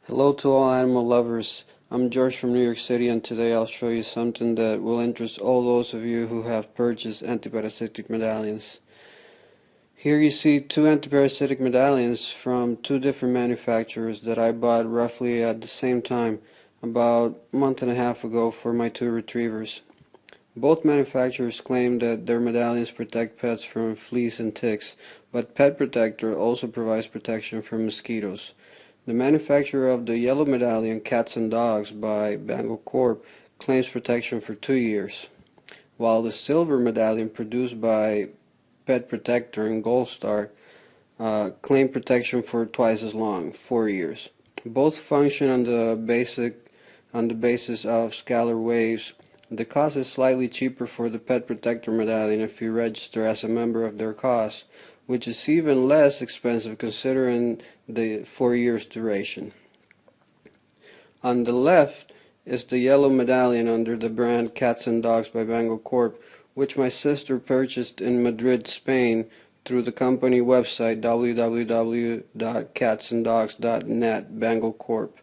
Hello to all animal lovers. I'm George from New York City, and today I'll show you something that will interest all those of you who have purchased antiparasitic medallions. Here you see two antiparasitic medallions from two different manufacturers that I bought roughly at the same time, about a month and a half ago, for my two retrievers. Both manufacturers claim that their medallions protect pets from fleas and ticks, but Pet Protector also provides protection from mosquitoes. The manufacturer of the yellow medallion, Cats and Dogs by Bengal Corp, claims protection for 2 years, while the silver medallion produced by Pet Protector and Gold Star claim protection for twice as long, 4 years. Both function on the basis of scalar waves. The cost is slightly cheaper for the Pet Protector medallion if you register as a member of their cause, which is even less expensive considering the 4 years duration. On the left is the yellow medallion under the brand Cats and Dogs by Bengal Corp, which my sister purchased in Madrid, Spain through the company website www.catsanddogs.net, Bengal Corp.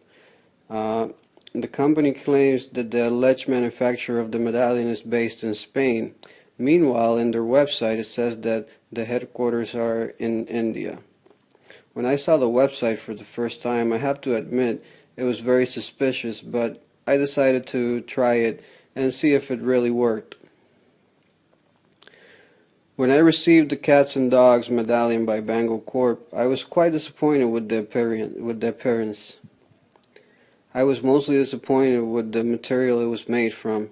The company claims that the alleged manufacturer of the medallion is based in Spain. Meanwhile, in their website it says that the headquarters are in India. When I saw the website for the first time, I have to admit it was very suspicious, but I decided to try it and see if it really worked. When I received the Cats and Dogs medallion by Bengal Corp, I was quite disappointed with the appearance. I was mostly disappointed with the material it was made from.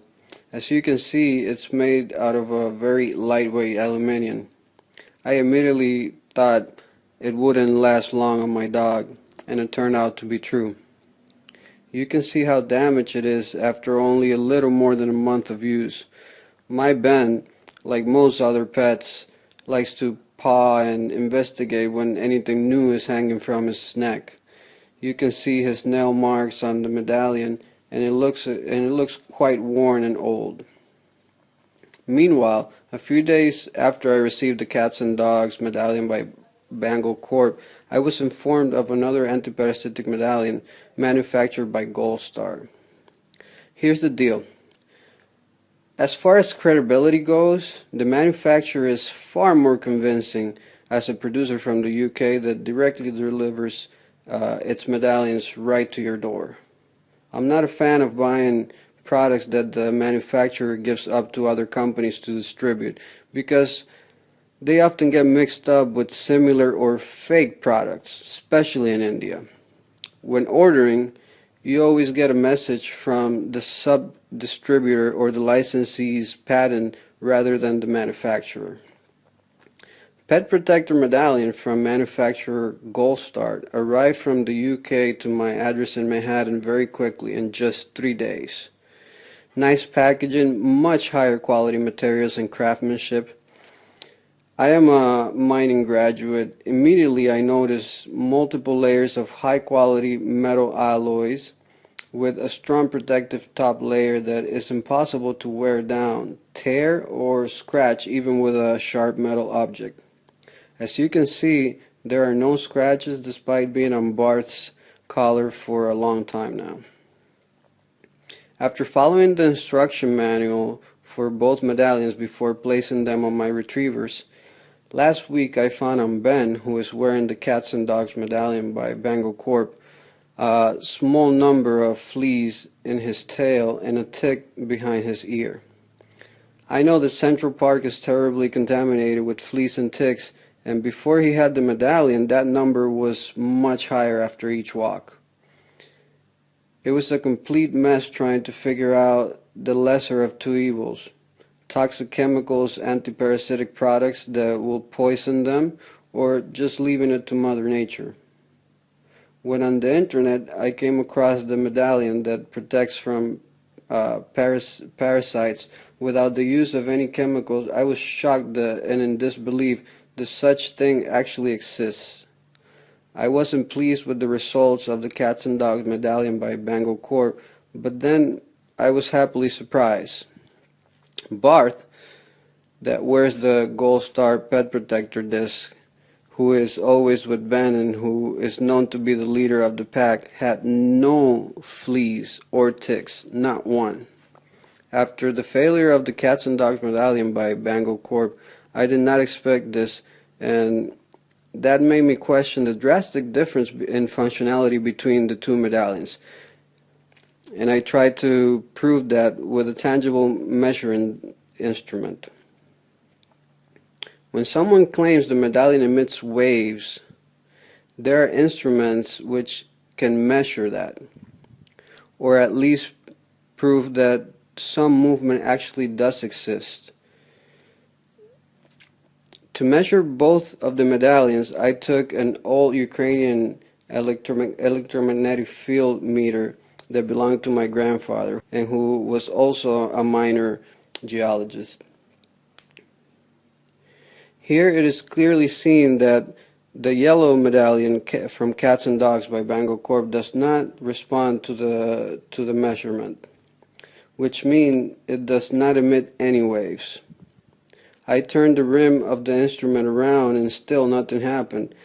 As you can see, it's made out of a very lightweight aluminium. I immediately thought it wouldn't last long on my dog, and it turned out to be true. You can see how damaged it is after only a little more than a month of use. My Ben, like most other pets, likes to paw and investigate when anything new is hanging from his neck. You can see his nail marks on the medallion, and it looks quite worn and old. Meanwhile, a few days after I received the Cats and Dogs medallion by Bengal Corp, I was informed of another antiparasitic medallion manufactured by Gold Star. Here's the deal. As far as credibility goes, the manufacturer is far more convincing as a producer from the UK that directly delivers its medallions right to your door. I'm not a fan of buying products that the manufacturer gives up to other companies to distribute, because they often get mixed up with similar or fake products, especially in India. When ordering, you always get a message from the sub-distributor or the licensee's patent rather than the manufacturer. Pet Protector medallion from manufacturer Gold Star arrived from the UK to my address in Manhattan very quickly, in just 3 days. Nice packaging, much higher quality materials and craftsmanship. I am a mining graduate. Immediately I noticed multiple layers of high quality metal alloys with a strong protective top layer that is impossible to wear down, tear, or scratch even with a sharp metal object. As you can see, there are no scratches despite being on Bart's collar for a long time now. After following the instruction manual for both medallions before placing them on my retrievers, last week I found on Ben, who is wearing the Cats and Dogs medallion by Bengal Corp, a small number of fleas in his tail and a tick behind his ear. I know that Central Park is terribly contaminated with fleas and ticks, and before he had the medallion, that number was much higher after each walk. It was a complete mess trying to figure out the lesser of two evils: toxic chemicals, antiparasitic products that will poison them, or just leaving it to Mother Nature. When on the internet I came across the medallion that protects from parasites without the use of any chemicals, I was shocked and in disbelief that such thing actually exists. I wasn't pleased with the results of the Cats and Dogs medallion by Bengal Corp, but then I was happily surprised. Bart, that wears the Gold Star Pet Protector disc, who is always with Ben and who is known to be the leader of the pack, had no fleas or ticks, not one. After the failure of the Cats and Dogs medallion by Bengal Corp, I did not expect this, and that made me question the drastic difference in functionality between the two medallions. And I tried to prove that with a tangible measuring instrument. When someone claims the medallion emits waves, there are instruments which can measure that, or at least prove that some movement actually does exist. To measure both of the medallions, I took an old Ukrainian electromagnetic field meter that belonged to my grandfather and who was also a minor geologist. Here it is clearly seen that the yellow medallion from Cats and Dogs by Bengal Corp does not respond to the measurement, which means it does not emit any waves. I turned the rim of the instrument around and still nothing happened.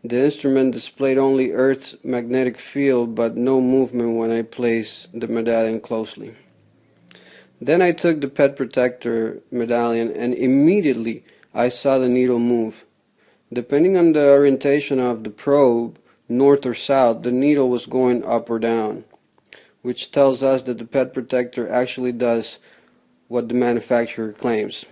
The instrument displayed only Earth's magnetic field but no movement when I placed the medallion closely. Then I took the Pet Protector medallion and immediately I saw the needle move. Depending on the orientation of the probe, north or south, the needle was going up or down, which tells us that the Pet Protector actually does what the manufacturer claims.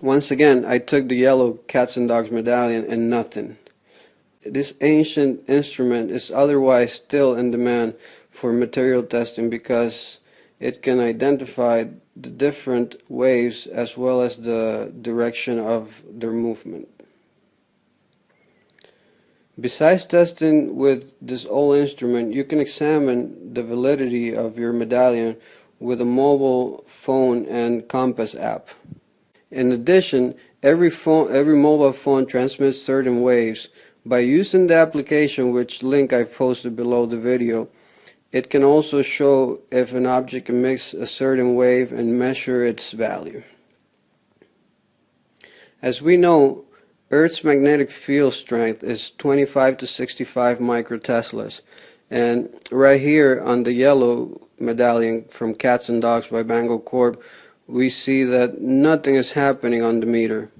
Once again, I took the yellow Cats and Dogs medallion and nothing. This ancient instrument is otherwise still in demand for material testing because it can identify the different waves as well as the direction of their movement. Besides testing with this old instrument, you can examine the validity of your medallion with a mobile phone and compass app. In addition, every mobile phone transmits certain waves. By using the application, which link I've posted below the video, it can also show if an object emits a certain wave and measure its value. As we know, Earth's magnetic field strength is 25 to 65 microteslas, and right here on the yellow medallion from Cats and Dogs by Bengal Corp, we see that nothing is happening on the meter.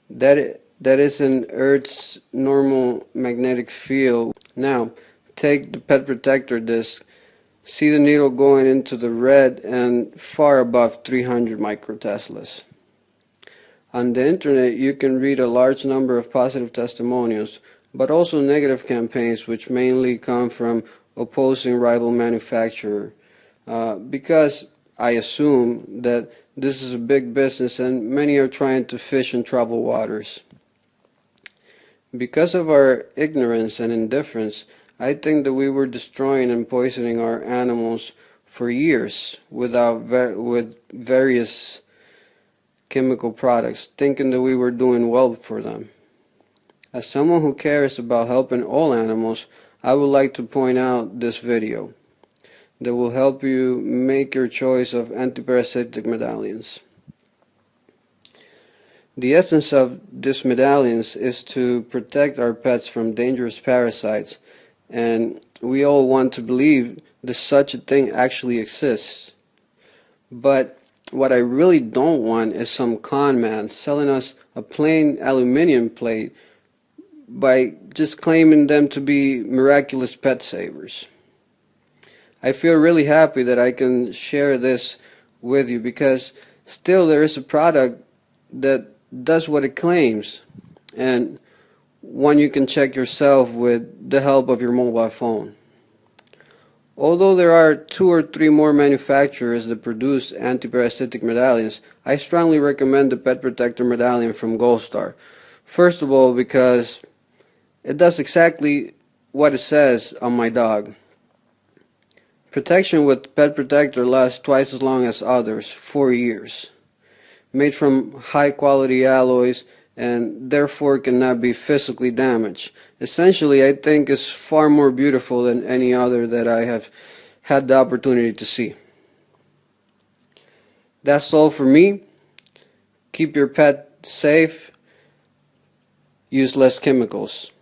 That is in Earth's normal magnetic field. Now, take the Pet Protector disc, see the needle going into the red and far above 300 microteslas. On the internet, you can read a large number of positive testimonials, but also negative campaigns which mainly come from opposing rival manufacturer, because I assume that this is a big business and many are trying to fish in troubled waters. Because of our ignorance and indifference, I think that we were destroying and poisoning our animals for years with various chemical products, thinking that we were doing well for them. As someone who cares about helping all animals, I would like to point out this video that will help you make your choice of antiparasitic medallions. The essence of these medallions is to protect our pets from dangerous parasites, and we all want to believe that such a thing actually exists. But what I really don't want is some con man selling us a plain aluminum plate by just claiming them to be miraculous pet savers. I feel really happy that I can share this with you because still there is a product that does what it claims, and one you can check yourself with the help of your mobile phone. Although there are 2 or 3 more manufacturers that produce antiparasitic medallions, I strongly recommend the Pet Protector medallion from Gold Star. First of all, because it does exactly what it says on my dog. Protection with Pet Protector lasts twice as long as others, 4 years. made from high quality alloys, and therefore cannot be physically damaged. Essentially, I think it's far more beautiful than any other that I have had the opportunity to see. That's all for me. Keep your pet safe. Use less chemicals.